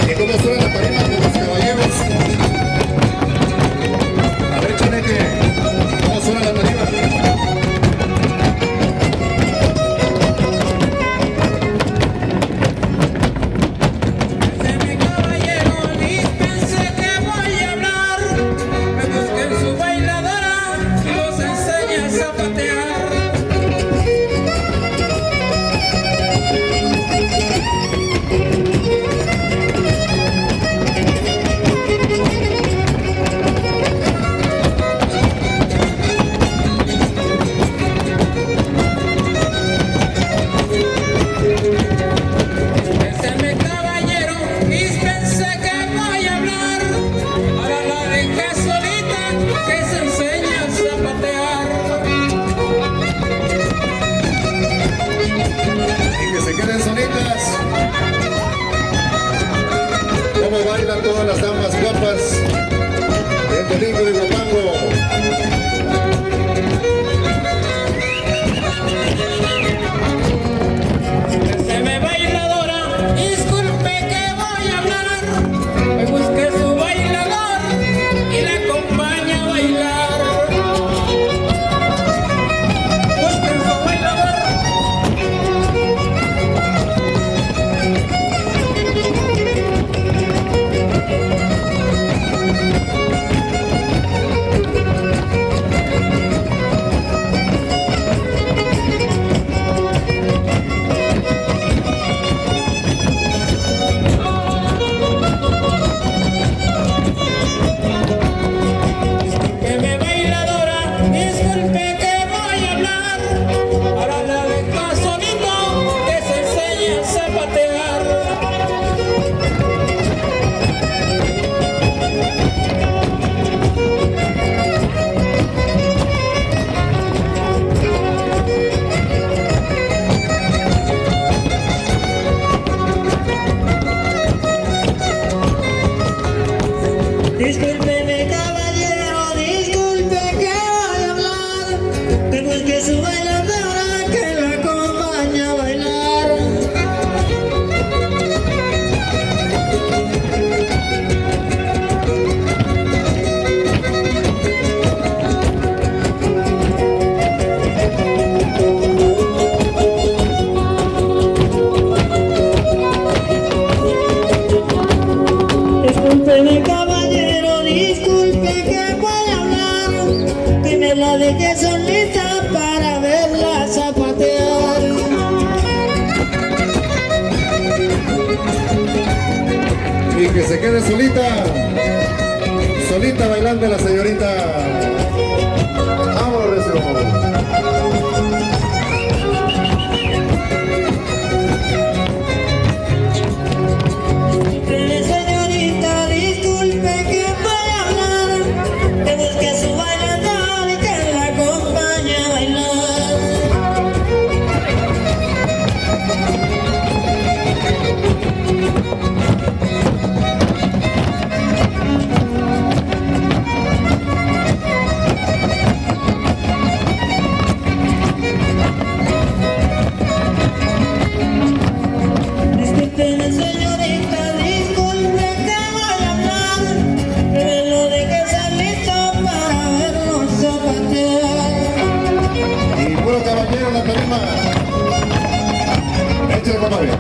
¿Y cómo suena la tarima de los caballeros? A ver, Chaneque, ¿cómo suena la tarima? Cómo bailan todas las damas guapas del domingo de Huapango. Déjeme bailadora, disculpe que voy a hablar. Me busque su bailador y la acompaña a bailar. Busquen su bailador. Discúlpeme caballero, disculpe que voy a hablar. Que busque su bailadora que la acompaña a bailar. Discúlpeme caballero, disculpe que voy a hablar. Que me la deje solita para verla zapatear. Y que se quede solita, solita bailando la señorita. Vámonos, Recio. Señorita, disculpe que voy a hablar. Que busque su bailador y que la acompañe a bailar. Disculpe, señorita, disculpe que voy a hablar. Que me lo deje solito para verlo zapatear. Y puro caballero en la tarima. Échale, compadre.